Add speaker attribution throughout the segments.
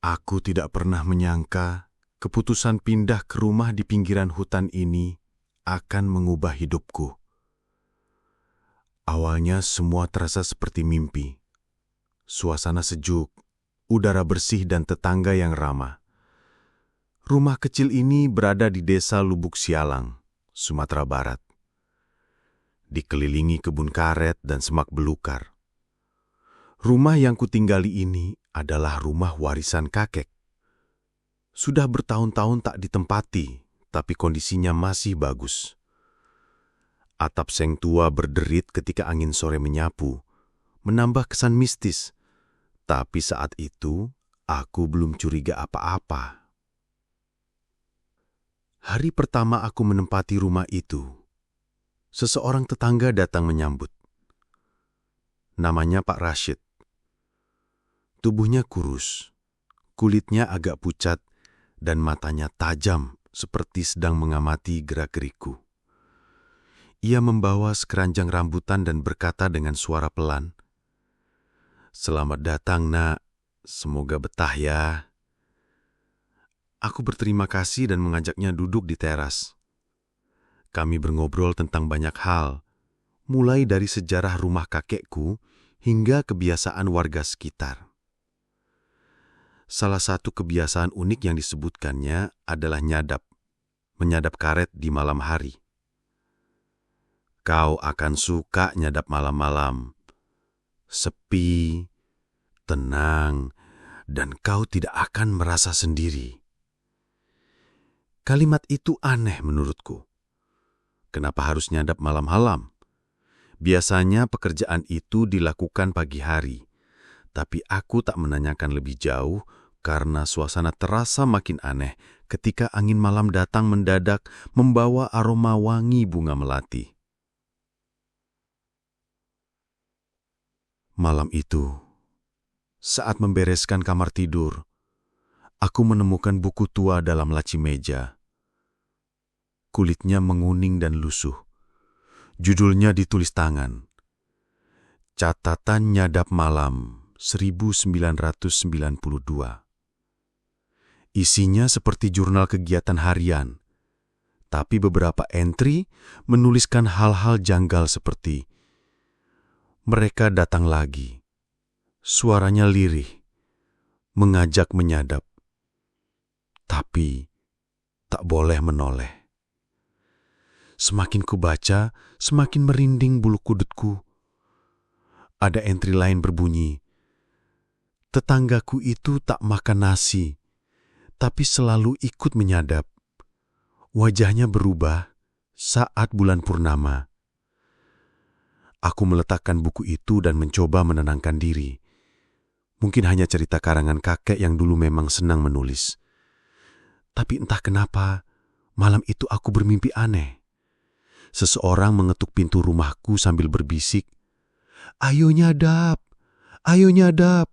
Speaker 1: Aku tidak pernah menyangka keputusan pindah ke rumah di pinggiran hutan ini akan mengubah hidupku. Awalnya semua terasa seperti mimpi. Suasana sejuk, udara bersih dan tetangga yang ramah. Rumah kecil ini berada di desa Lubuk Sialang, Sumatera Barat. Dikelilingi kebun karet dan semak belukar. Rumah yang kutinggali ini adalah rumah warisan kakek. Sudah bertahun-tahun tak ditempati, tapi kondisinya masih bagus. Atap seng tua berderit ketika angin sore menyapu, menambah kesan mistis. Tapi saat itu, aku belum curiga apa-apa. Hari pertama aku menempati rumah itu, seseorang tetangga datang menyambut. Namanya Pak Rashid. Tubuhnya kurus, kulitnya agak pucat, dan matanya tajam seperti sedang mengamati gerak-gerikku. Ia membawa sekeranjang rambutan dan berkata dengan suara pelan, "Selamat datang, Nak. Semoga betah ya." Aku berterima kasih dan mengajaknya duduk di teras. Kami berngobrol tentang banyak hal, mulai dari sejarah rumah kakekku hingga kebiasaan warga sekitar. Salah satu kebiasaan unik yang disebutkannya adalah menyadap karet di malam hari. Kau akan suka nyadap malam-malam. Sepi, tenang, dan kau tidak akan merasa sendiri. Kalimat itu aneh menurutku. Kenapa harus nyadap malam-malam? Biasanya pekerjaan itu dilakukan pagi hari, tapi aku tak menanyakan lebih jauh karena suasana terasa makin aneh ketika angin malam datang mendadak membawa aroma wangi bunga melati. Malam itu, saat membereskan kamar tidur, aku menemukan buku tua dalam laci meja. Kulitnya menguning dan lusuh. Judulnya ditulis tangan. Catatan Nyadap Malam 1992. Isinya seperti jurnal kegiatan harian, tapi beberapa entry menuliskan hal-hal janggal seperti mereka datang lagi. Suaranya lirih, mengajak menyadap, tapi tak boleh menoleh. Semakin kubaca, semakin merinding bulu kudutku. Ada entry lain berbunyi, tetanggaku itu tak makan nasi, tapi selalu ikut menyadap. Wajahnya berubah saat bulan purnama. Aku meletakkan buku itu dan mencoba menenangkan diri. Mungkin hanya cerita karangan kakek yang dulu memang senang menulis. Tapi entah kenapa, malam itu aku bermimpi aneh. Seseorang mengetuk pintu rumahku sambil berbisik, "Ayo nyadap, ayo nyadap."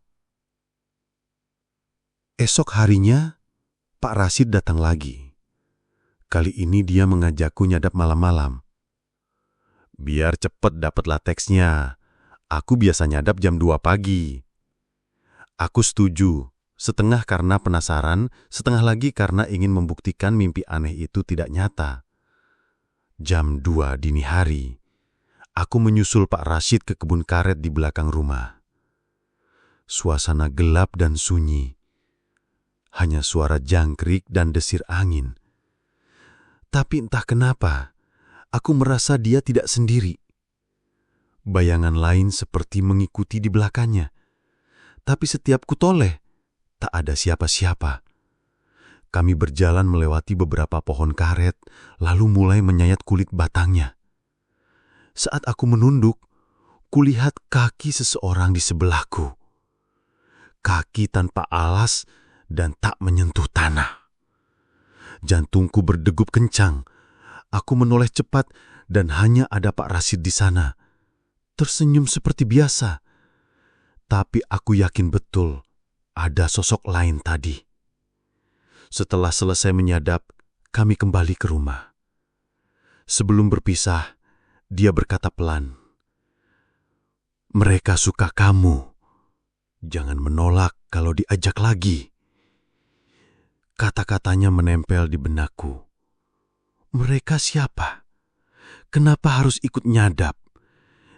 Speaker 1: Esok harinya, Pak Rashid datang lagi. Kali ini dia mengajakku nyadap malam-malam. Biar cepet dapat lateksnya. Aku biasa nyadap jam 2 pagi. Aku setuju, setengah karena penasaran, setengah lagi karena ingin membuktikan mimpi aneh itu tidak nyata. Jam 2 dini hari, aku menyusul Pak Rashid ke kebun karet di belakang rumah. Suasana gelap dan sunyi. Hanya suara jangkrik dan desir angin. Tapi entah kenapa, aku merasa dia tidak sendiri. Bayangan lain seperti mengikuti di belakangnya. Tapi setiap kutoleh, tak ada siapa-siapa. Kami berjalan melewati beberapa pohon karet, lalu mulai menyayat kulit batangnya. Saat aku menunduk, kulihat kaki seseorang di sebelahku. Kaki tanpa alas dan tak menyentuh tanah. Jantungku berdegup kencang. Aku menoleh cepat dan hanya ada Pak Rashid di sana. Tersenyum seperti biasa. Tapi aku yakin betul ada sosok lain tadi. Setelah selesai menyadap, kami kembali ke rumah. Sebelum berpisah, dia berkata pelan, "Mereka suka kamu. Jangan menolak kalau diajak lagi." Kata-katanya menempel di benakku. Mereka siapa? Kenapa harus ikut nyadap?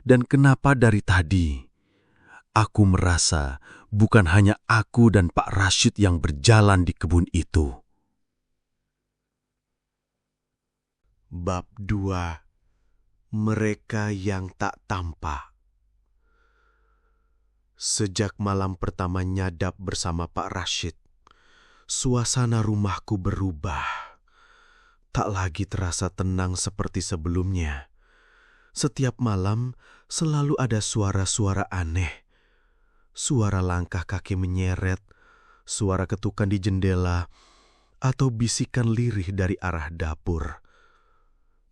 Speaker 1: Dan kenapa dari tadi aku merasa bukan hanya aku dan Pak Rashid yang berjalan di kebun itu?
Speaker 2: Bab 2. Mereka yang tak tampak. Sejak malam pertama nyadap bersama Pak Rashid, suasana rumahku berubah. Tak lagi terasa tenang seperti sebelumnya. Setiap malam selalu ada suara-suara aneh. Suara langkah kaki menyeret, suara ketukan di jendela, atau bisikan lirih dari arah dapur.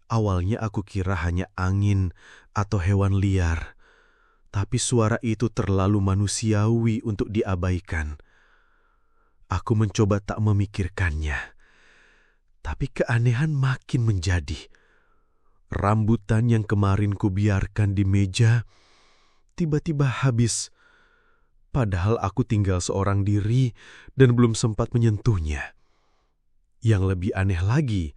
Speaker 2: Awalnya aku kira hanya angin atau hewan liar, tapi suara itu terlalu manusiawi untuk diabaikan. Aku mencoba tak memikirkannya, tapi keanehan makin menjadi. Rambutan yang kemarin kubiarkan di meja tiba-tiba habis, padahal aku tinggal seorang diri dan belum sempat menyentuhnya. Yang lebih aneh lagi,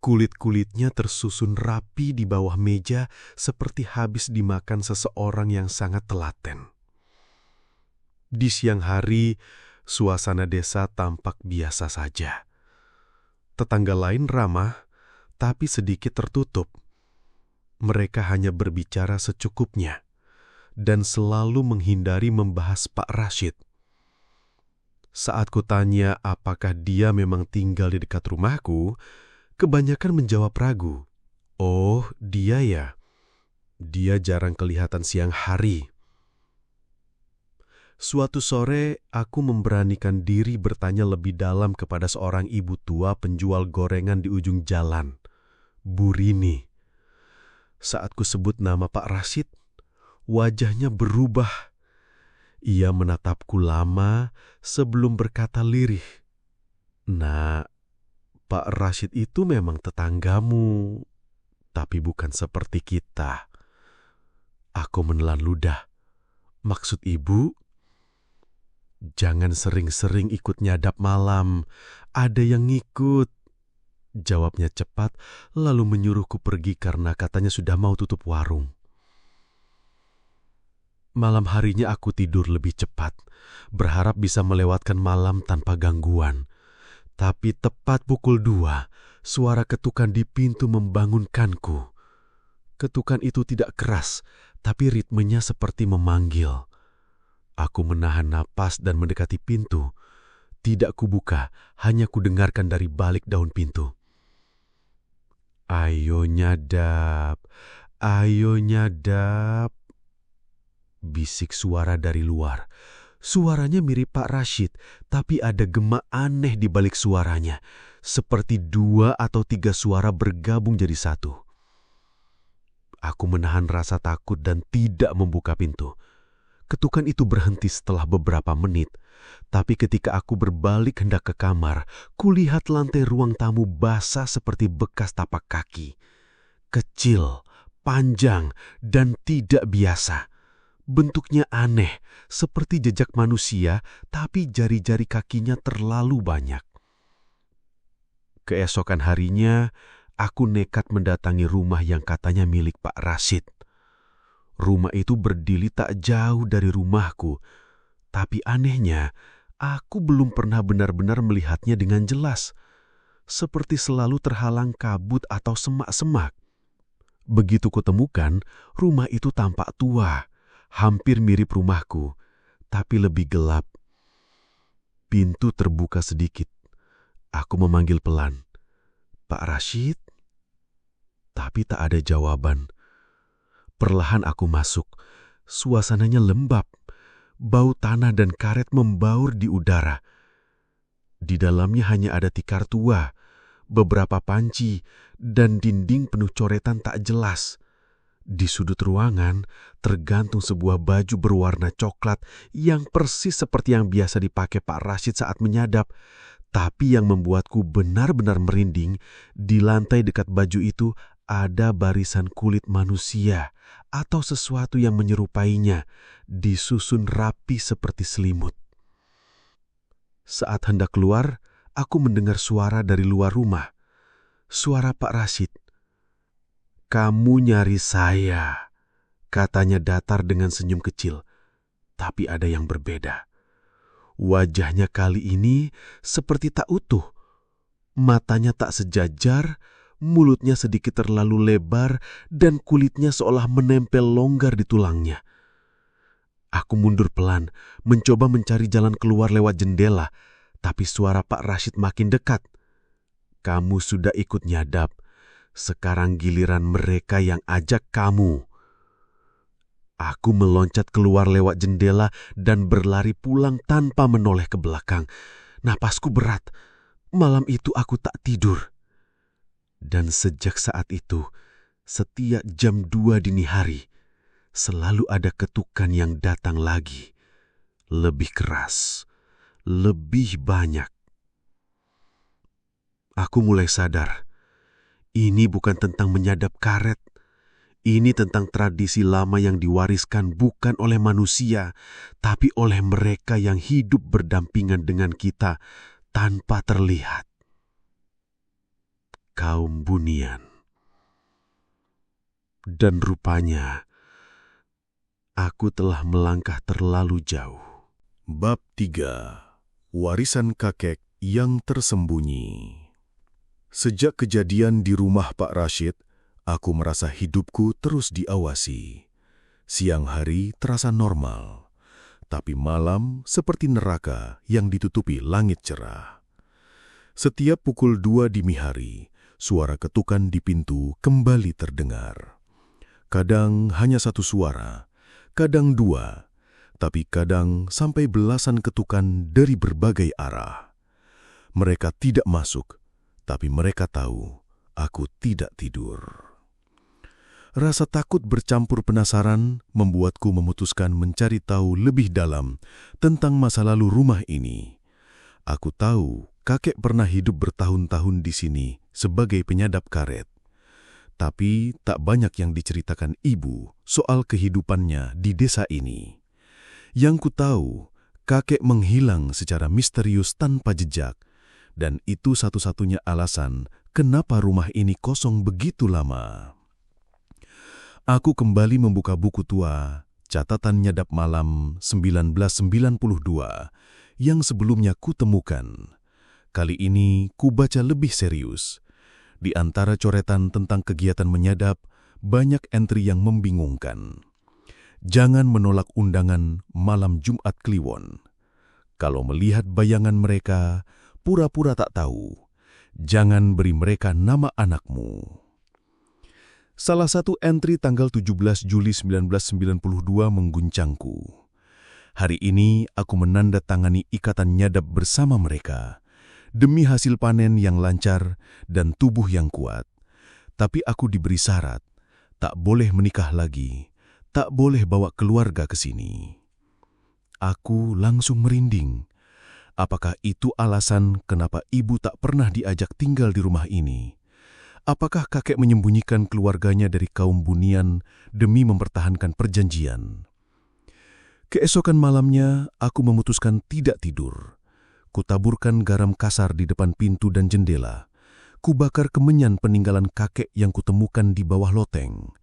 Speaker 2: kulit-kulitnya tersusun rapi di bawah meja seperti habis dimakan seseorang yang sangat telaten. Di siang hari, suasana desa tampak biasa saja. Tetangga lain ramah, tapi sedikit tertutup. Mereka hanya berbicara secukupnya dan selalu menghindari membahas Pak Rashid. Saat kutanya apakah dia memang tinggal di dekat rumahku, kebanyakan menjawab ragu. Oh, dia ya. Dia jarang kelihatan siang hari. Suatu sore, aku memberanikan diri bertanya lebih dalam kepada seorang ibu tua penjual gorengan di ujung jalan, Bu Rini. Saat ku sebut nama Pak Rashid, wajahnya berubah. Ia menatapku lama sebelum berkata lirih, "Nak, Pak Rashid itu memang tetanggamu, tapi bukan seperti kita." Aku menelan ludah. Maksud ibu? "Jangan sering-sering ikut nyadap malam, ada yang ngikut." Jawabnya cepat, lalu menyuruhku pergi karena katanya sudah mau tutup warung. Malam harinya aku tidur lebih cepat, berharap bisa melewatkan malam tanpa gangguan. Tapi tepat pukul 2, suara ketukan di pintu membangunkanku. Ketukan itu tidak keras, tapi ritmenya seperti memanggil. Aku menahan napas dan mendekati pintu. Tidak kubuka, hanya kudengarkan dari balik daun pintu. "Ayo nyadap, ayo nyadap," bisik suara dari luar. Suaranya mirip Pak Rashid, tapi ada gema aneh di balik suaranya, seperti 2 atau 3 suara bergabung jadi satu. Aku menahan rasa takut dan tidak membuka pintu. Ketukan itu berhenti setelah beberapa menit, tapi ketika aku berbalik hendak ke kamar, kulihat lantai ruang tamu basah seperti bekas tapak kaki. Kecil, panjang, dan tidak biasa. Bentuknya aneh, seperti jejak manusia, tapi jari-jari kakinya terlalu banyak. Keesokan harinya, aku nekat mendatangi rumah yang katanya milik Pak Rashid. Rumah itu berdiri tak jauh dari rumahku, tapi anehnya, aku belum pernah benar-benar melihatnya dengan jelas, seperti selalu terhalang kabut atau semak-semak. Begitu kutemukan, rumah itu tampak tua, hampir mirip rumahku, tapi lebih gelap. Pintu terbuka sedikit. Aku memanggil pelan, "Pak Rashid?" Tapi tak ada jawaban. Perlahan aku masuk. Suasananya lembab. Bau tanah dan karet membaur di udara. Di dalamnya hanya ada tikar tua, beberapa panci, dan dinding penuh coretan tak jelas. Di sudut ruangan tergantung sebuah baju berwarna coklat yang persis seperti yang biasa dipakai Pak Rashid saat menyadap. Tapi yang membuatku benar-benar merinding, di lantai dekat baju itu ada barisan kulit manusia atau sesuatu yang menyerupainya, disusun rapi seperti selimut. Saat hendak keluar, aku mendengar suara dari luar rumah. Suara Pak Rashid. "Kamu nyari saya," katanya datar dengan senyum kecil. Tapi ada yang berbeda. Wajahnya kali ini seperti tak utuh. Matanya tak sejajar, mulutnya sedikit terlalu lebar, dan kulitnya seolah menempel longgar di tulangnya. Aku mundur pelan, mencoba mencari jalan keluar lewat jendela, tapi suara Pak Rashid makin dekat. "Kamu sudah ikut nyadap, sekarang giliran mereka yang ajak kamu." Aku meloncat keluar lewat jendela dan berlari pulang tanpa menoleh ke belakang. Napasku berat. Malam itu aku tak tidur. Dan sejak saat itu, setiap jam 2 dini hari, selalu ada ketukan yang datang lagi. Lebih keras, lebih banyak. Aku mulai sadar, ini bukan tentang menyadap karet. Ini tentang tradisi lama yang diwariskan bukan oleh manusia, tapi oleh mereka yang hidup berdampingan dengan kita tanpa terlihat. Kaum Bunian. Dan rupanya, aku telah melangkah terlalu jauh.
Speaker 3: Bab 3. Warisan kakek yang tersembunyi. Sejak kejadian di rumah Pak Rashid, aku merasa hidupku terus diawasi. Siang hari terasa normal, tapi malam seperti neraka yang ditutupi langit cerah. Setiap pukul 2 dini hari, suara ketukan di pintu kembali terdengar. Kadang hanya satu suara, kadang 2, tapi kadang sampai belasan ketukan dari berbagai arah. Mereka tidak masuk, tapi mereka tahu aku tidak tidur. Rasa takut bercampur penasaran membuatku memutuskan mencari tahu lebih dalam tentang masa lalu rumah ini. Aku tahu kakek pernah hidup bertahun-tahun di sini sebagai penyadap karet. Tapi tak banyak yang diceritakan ibu soal kehidupannya di desa ini. Yang ku tahu, kakek menghilang secara misterius tanpa jejak, dan itu satu-satunya alasan kenapa rumah ini kosong begitu lama. Aku kembali membuka buku tua, catatan nyadap malam 1992, yang sebelumnya kutemukan. Kali ini ku baca lebih serius. Di antara coretan tentang kegiatan menyadap, banyak entri yang membingungkan. Jangan menolak undangan malam Jumat Kliwon. Kalau melihat bayangan mereka, pura-pura tak tahu. Jangan beri mereka nama anakmu. Salah satu entri tanggal 17 Juli 1992 mengguncangku. Hari ini aku menandatangani ikatan nyadap bersama mereka, demi hasil panen yang lancar dan tubuh yang kuat. Tapi aku diberi syarat, tak boleh menikah lagi, tak boleh bawa keluarga ke sini. Aku langsung merinding. Apakah itu alasan kenapa ibu tak pernah diajak tinggal di rumah ini? Apakah kakek menyembunyikan keluarganya dari kaum Bunian demi mempertahankan perjanjian? Keesokan malamnya, aku memutuskan tidak tidur. Kutaburkan garam kasar di depan pintu dan jendela. Kubakar kemenyan peninggalan kakek yang kutemukan di bawah loteng.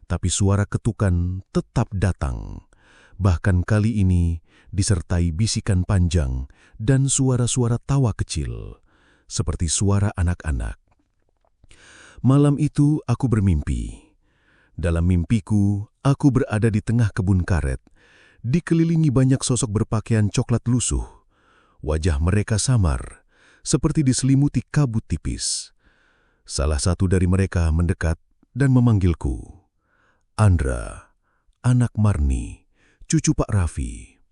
Speaker 3: Tapi suara ketukan tetap datang. Bahkan kali ini disertai bisikan panjang dan suara-suara tawa kecil, seperti suara anak-anak. Malam itu aku bermimpi. Dalam mimpiku, aku berada di tengah kebun karet, dikelilingi banyak sosok berpakaian coklat lusuh. Wajah mereka samar, seperti diselimuti kabut tipis. Salah satu dari mereka mendekat dan memanggilku. Andra, anak Marni, cucu Pak Raffi.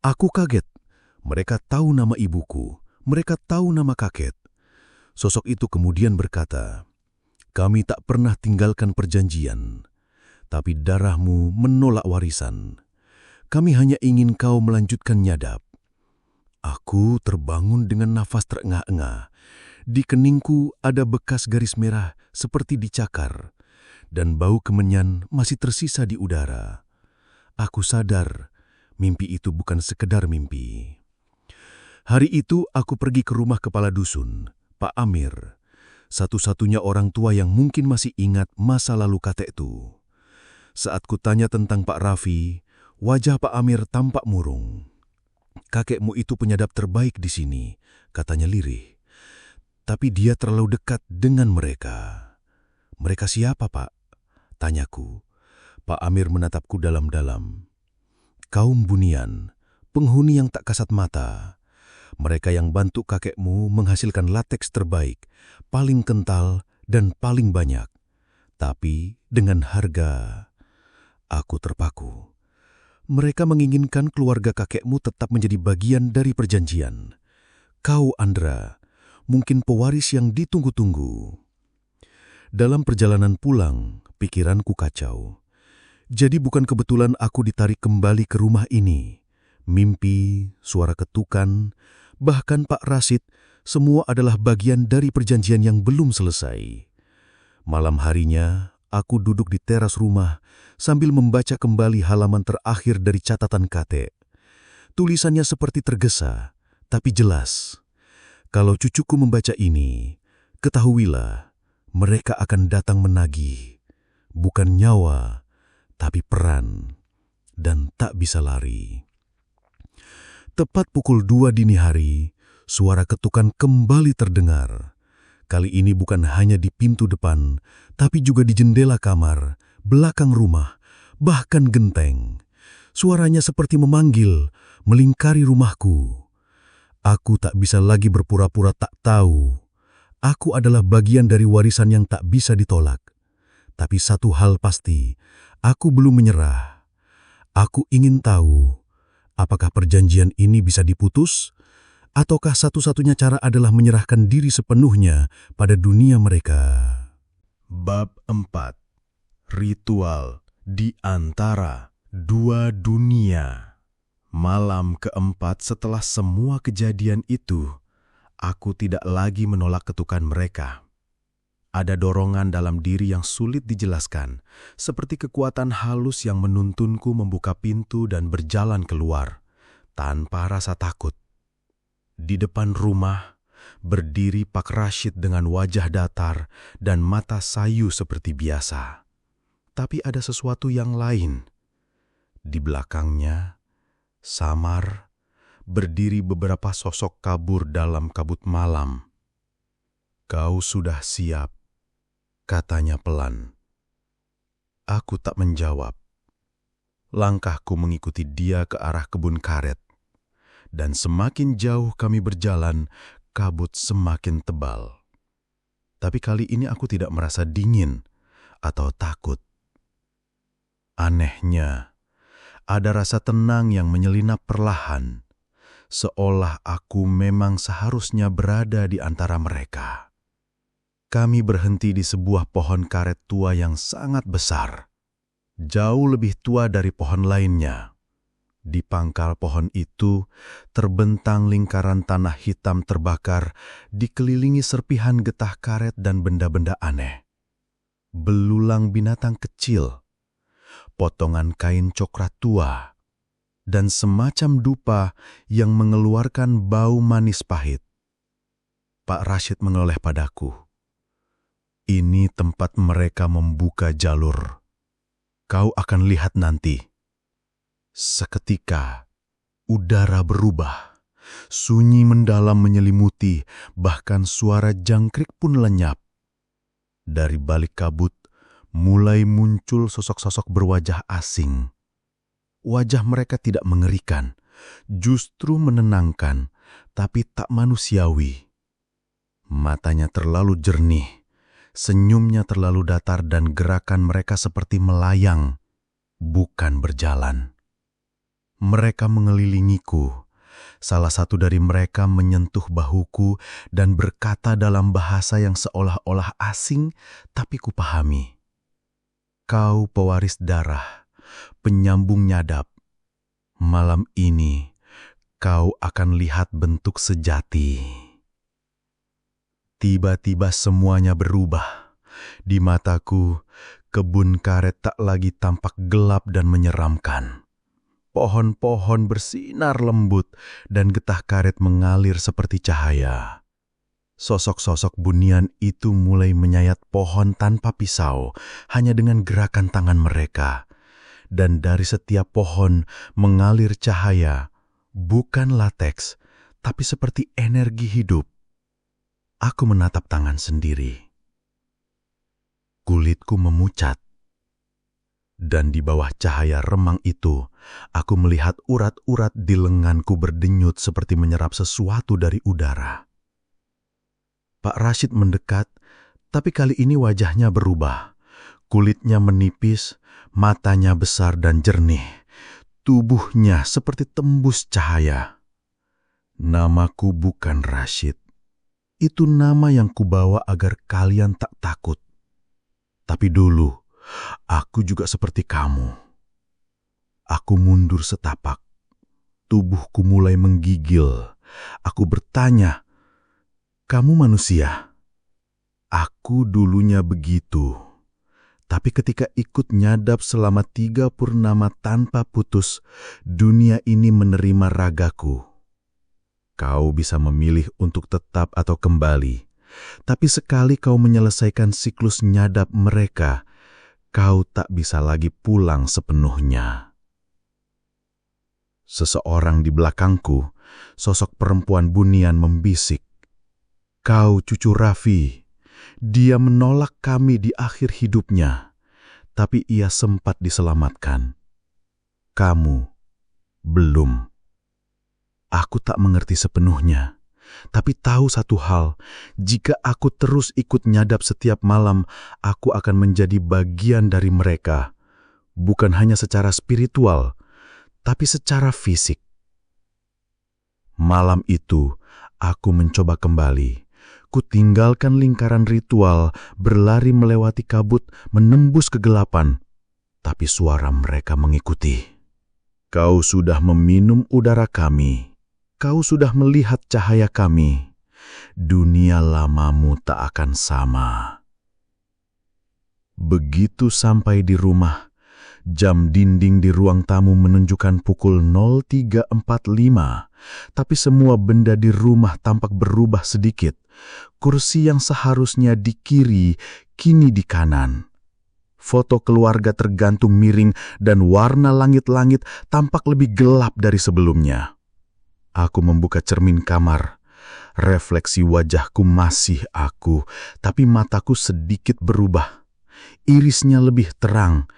Speaker 3: Aku kaget. Mereka tahu nama ibuku. Mereka tahu nama kakek. Sosok itu kemudian berkata, "Kami tak pernah tinggalkan perjanjian, tapi darahmu menolak warisan. Kami hanya ingin kau melanjutkan nyadap." Aku terbangun dengan nafas terengah-engah. Di keningku ada bekas garis merah seperti dicakar, dan bau kemenyan masih tersisa di udara. Aku sadar, mimpi itu bukan sekedar mimpi. Hari itu aku pergi ke rumah kepala dusun, Pak Amir, satu-satunya orang tua yang mungkin masih ingat masa lalu kakekku. Saat kutanya tentang Pak Raffi, wajah Pak Amir tampak murung. "Kakekmu itu penyadap terbaik di sini," katanya lirih. "Tapi dia terlalu dekat dengan mereka." "Mereka siapa, Pak?" tanyaku. Pak Amir menatapku dalam-dalam. "Kaum bunian, penghuni yang tak kasat mata. Mereka yang bantu kakekmu menghasilkan lateks terbaik, paling kental dan paling banyak. Tapi dengan harga..." Aku terpaku. "Mereka menginginkan keluarga kakekmu tetap menjadi bagian dari perjanjian. Kau, Andra, mungkin pewaris yang ditunggu-tunggu." Dalam perjalanan pulang, pikiranku kacau. Jadi bukan kebetulan aku ditarik kembali ke rumah ini. Mimpi, suara ketukan, bahkan Pak Rashid, semua adalah bagian dari perjanjian yang belum selesai. Malam harinya, aku duduk di teras rumah sambil membaca kembali halaman terakhir dari catatan kakek. Tulisannya seperti tergesa, tapi jelas. Kalau cucuku membaca ini, ketahuilah, mereka akan datang menagih. Bukan nyawa, tapi peran, dan tak bisa lari. Tepat pukul 2 dini hari, suara ketukan kembali terdengar. Kali ini bukan hanya di pintu depan, tapi juga di jendela kamar, belakang rumah, bahkan genteng. Suaranya seperti memanggil, melingkari rumahku. Aku tak bisa lagi berpura-pura tak tahu. Aku adalah bagian dari warisan yang tak bisa ditolak. Tapi satu hal pasti, aku belum menyerah. Aku ingin tahu, apakah perjanjian ini bisa diputus, ataukah satu-satunya cara adalah menyerahkan diri sepenuhnya pada dunia mereka.
Speaker 2: Bab 4. Ritual di antara dua dunia. Malam keempat setelah semua kejadian itu, aku tidak lagi menolak ketukan mereka. Ada dorongan dalam diri yang sulit dijelaskan, seperti kekuatan halus yang menuntunku membuka pintu dan berjalan keluar, tanpa rasa takut. Di depan rumah, berdiri Pak Rashid dengan wajah datar dan mata sayu seperti biasa. Tapi ada sesuatu yang lain. Di belakangnya, samar, berdiri beberapa sosok kabur dalam kabut malam. "Kau sudah siap," katanya pelan. Aku tak menjawab. Langkahku mengikuti dia ke arah kebun karet. Dan semakin jauh kami berjalan, kabut semakin tebal. Tapi kali ini aku tidak merasa dingin atau takut. Anehnya, ada rasa tenang yang menyelinap perlahan, seolah aku memang seharusnya berada di antara mereka. Kami berhenti di sebuah pohon karet tua yang sangat besar, jauh lebih tua dari pohon lainnya. Di pangkal pohon itu terbentang lingkaran tanah hitam terbakar, dikelilingi serpihan getah karet dan benda-benda aneh. Belulang binatang kecil, potongan kain coklat tua, dan semacam dupa yang mengeluarkan bau manis pahit. Pak Rashid menoleh padaku. "Ini tempat mereka membuka jalur. Kau akan lihat nanti." Seketika, udara berubah. Sunyi mendalam menyelimuti, bahkan suara jangkrik pun lenyap. Dari balik kabut, mulai muncul sosok-sosok berwajah asing. Wajah mereka tidak mengerikan, justru menenangkan, tapi tak manusiawi. Matanya terlalu jernih. Senyumnya terlalu datar dan gerakan mereka seperti melayang, bukan berjalan. Mereka mengelilingiku. Salah satu dari mereka menyentuh bahuku dan berkata dalam bahasa yang seolah-olah asing, tapi kupahami. "Kau pewaris darah, penyambung nyadap. Malam ini, kau akan lihat bentuk sejati." Tiba-tiba semuanya berubah. Di mataku, kebun karet tak lagi tampak gelap dan menyeramkan.
Speaker 1: pohon-pohon bersinar lembut dan getah karet mengalir seperti cahaya. Sosok-sosok bunian itu mulai menyayat pohon tanpa pisau, hanya dengan gerakan tangan mereka. Dan dari setiap pohon mengalir cahaya, bukan lateks, tapi seperti energi hidup. Aku menatap tangan sendiri. Kulitku memucat. Dan di bawah cahaya remang itu, aku melihat urat-urat di lenganku berdenyut seperti menyerap sesuatu dari udara. Pak Rashid mendekat, tapi kali ini wajahnya berubah. Kulitnya menipis, matanya besar dan jernih. Tubuhnya seperti tembus cahaya. Namaku bukan Rashid. Itu nama yang kubawa agar kalian tak takut. Tapi dulu, aku juga seperti kamu. Aku mundur setapak. Tubuhku mulai menggigil. Aku bertanya, "Kamu manusia?" Aku dulunya begitu. Tapi ketika ikut nyadap selama 3 purnama tanpa putus, dunia ini menerima ragaku. Kau bisa memilih untuk tetap atau kembali. Tapi sekali kau menyelesaikan siklus nyadap mereka, kau tak bisa lagi pulang sepenuhnya. Seseorang di belakangku, sosok perempuan bunian membisik, "Kau cucu Raffi. Dia menolak kami di akhir hidupnya, tapi ia sempat diselamatkan. Kamu belum." Aku tak mengerti sepenuhnya, tapi tahu satu hal, jika aku terus ikut nyadap setiap malam, aku akan menjadi bagian dari mereka, bukan hanya secara spiritual, tapi secara fisik. Malam itu, aku mencoba kembali. Ku tinggalkan lingkaran ritual, berlari melewati kabut, menembus kegelapan. Tapi suara mereka mengikuti. "Kau sudah meminum udara kami. Kau sudah melihat cahaya kami. Dunia lamamu tak akan sama." Begitu sampai di rumah, jam dinding di ruang tamu menunjukkan pukul 03.45, tapi semua benda di rumah tampak berubah sedikit. Kursi yang seharusnya di kiri, kini di kanan. Foto keluarga tergantung miring dan warna langit-langit tampak lebih gelap dari sebelumnya. Aku membuka cermin kamar. Refleksi wajahku masih aku, tapi mataku sedikit berubah. Irisnya lebih terang,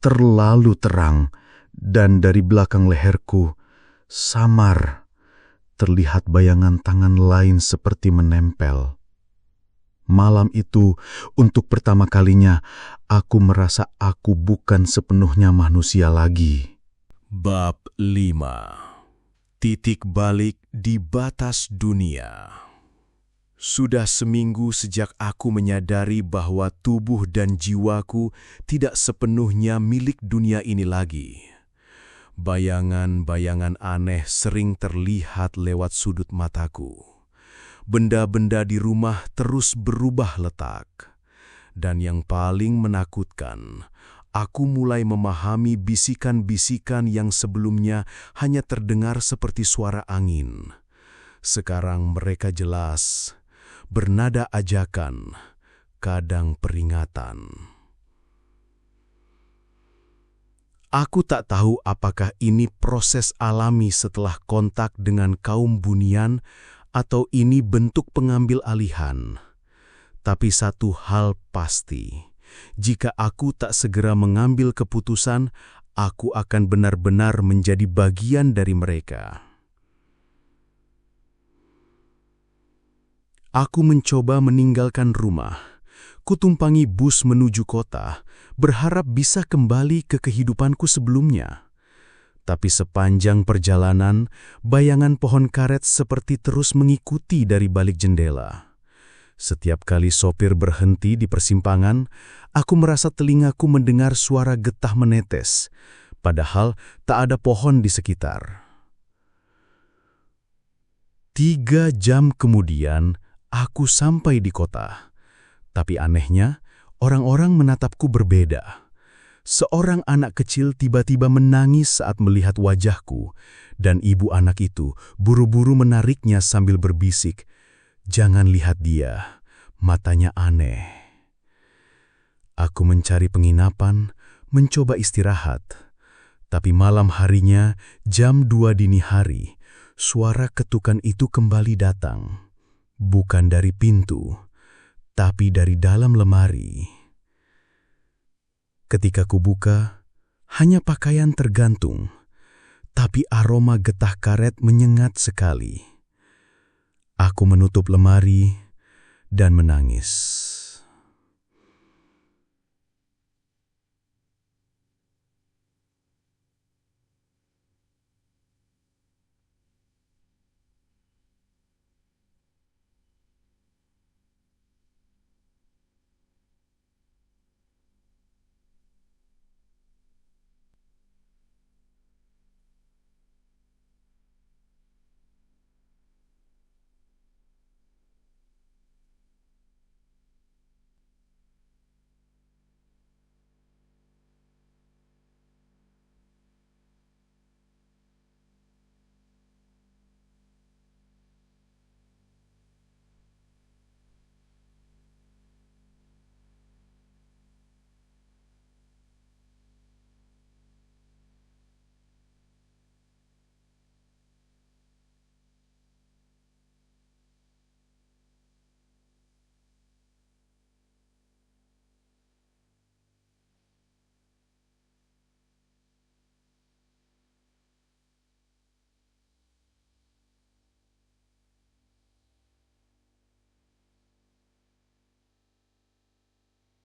Speaker 1: terlalu terang, dan dari belakang leherku, samar, terlihat bayangan tangan lain seperti menempel. Malam itu, untuk pertama kalinya, aku merasa aku bukan sepenuhnya manusia lagi.
Speaker 2: Bab 5. Titik balik di batas dunia. Sudah seminggu sejak aku menyadari bahwa tubuh dan jiwaku tidak sepenuhnya milik dunia ini lagi. Bayangan-bayangan aneh sering terlihat lewat sudut mataku. Benda-benda di rumah terus berubah letak. Dan yang paling menakutkan, aku mulai memahami bisikan-bisikan yang sebelumnya hanya terdengar seperti suara angin. Sekarang mereka jelas, bernada ajakan, kadang peringatan. Aku tak tahu apakah ini proses alami setelah kontak dengan kaum bunian atau ini bentuk pengambil alihan. Tapi satu hal pasti, jika aku tak segera mengambil keputusan, aku akan benar-benar menjadi bagian dari mereka. Aku mencoba meninggalkan rumah. Kutumpangi bus menuju kota, berharap bisa kembali ke kehidupanku sebelumnya. Tapi sepanjang perjalanan, bayangan pohon karet seperti terus mengikuti dari balik jendela. Setiap kali sopir berhenti di persimpangan, aku merasa telingaku mendengar suara getah menetes, padahal tak ada pohon di sekitar. 3 jam kemudian, aku sampai di kota. Tapi anehnya, orang-orang menatapku berbeda.
Speaker 4: Seorang anak kecil tiba-tiba menangis saat melihat wajahku, dan ibu anak itu buru-buru menariknya sambil berbisik, "Jangan lihat dia, matanya aneh." Aku mencari penginapan, mencoba istirahat. Tapi malam harinya, jam 2 dini hari, suara ketukan itu kembali datang. Bukan dari pintu, tapi dari dalam lemari. Ketika kubuka, hanya pakaian tergantung, tapi aroma getah karet menyengat sekali. Aku menutup lemari dan menangis.